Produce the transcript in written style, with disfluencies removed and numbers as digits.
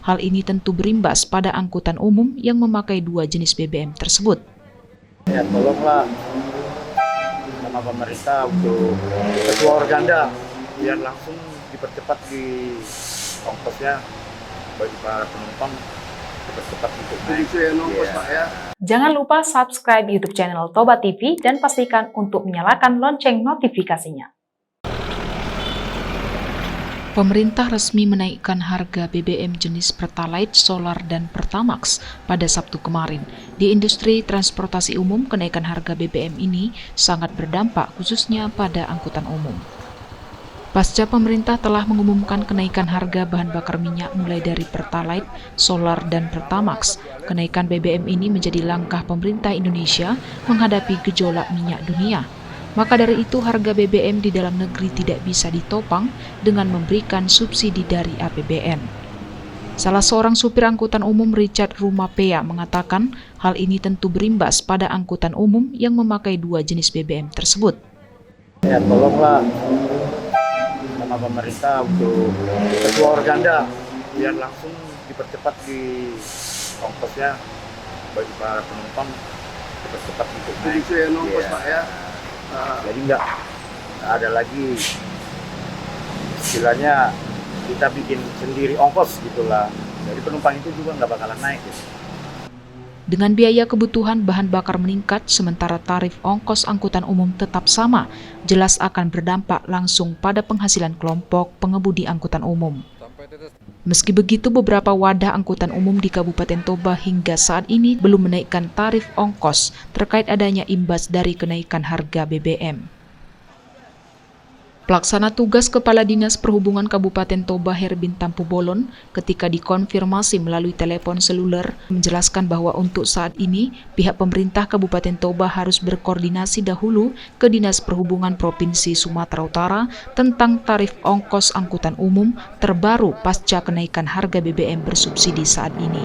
Hal ini tentu berimbas pada angkutan umum yang memakai dua jenis BBM tersebut. Ya tolonglah sama pemerintah untuk kedua organda biar langsung dipercepat di ongkosnya bagi para penumpang, dipercepat untuk naik. Jangan lupa subscribe YouTube channel Toba TV dan pastikan untuk menyalakan lonceng notifikasinya. Pemerintah resmi menaikkan harga BBM jenis Pertalite, Solar, dan Pertamax pada Sabtu kemarin. Di industri transportasi umum, kenaikan harga BBM ini sangat berdampak khususnya pada angkutan umum. Pasca pemerintah telah mengumumkan kenaikan harga bahan bakar minyak mulai dari Pertalite, Solar, dan Pertamax, kenaikan BBM ini menjadi langkah pemerintah Indonesia menghadapi gejolak minyak dunia. Maka dari itu harga BBM di dalam negeri tidak bisa ditopang dengan memberikan subsidi dari APBN. Salah seorang supir angkutan umum, Richard Rumapea, mengatakan hal ini tentu berimbas pada angkutan umum yang memakai dua jenis BBM tersebut. Ya tolonglah sama pemerintah untuk kedua organda biar langsung dipercepat di ongkosnya bagi para penumpang, dipercepat untuk naik. Jadi nggak ada lagi istilahnya kita bikin sendiri ongkos gitulah. Jadi penumpang itu juga nggak bakalan naik. Gitu. Dengan biaya kebutuhan bahan bakar meningkat, sementara tarif ongkos angkutan umum tetap sama, jelas akan berdampak langsung pada penghasilan kelompok pengemudi angkutan umum. Meski begitu, beberapa wadah angkutan umum di Kabupaten Toba hingga saat ini belum menaikkan tarif ongkos terkait adanya imbas dari kenaikan harga BBM. Pelaksana tugas Kepala Dinas Perhubungan Kabupaten Toba Herbin Tampu Bolon ketika dikonfirmasi melalui telepon seluler menjelaskan bahwa untuk saat ini pihak pemerintah Kabupaten Toba harus berkoordinasi dahulu ke Dinas Perhubungan Provinsi Sumatera Utara tentang tarif ongkos angkutan umum terbaru pasca kenaikan harga BBM bersubsidi saat ini.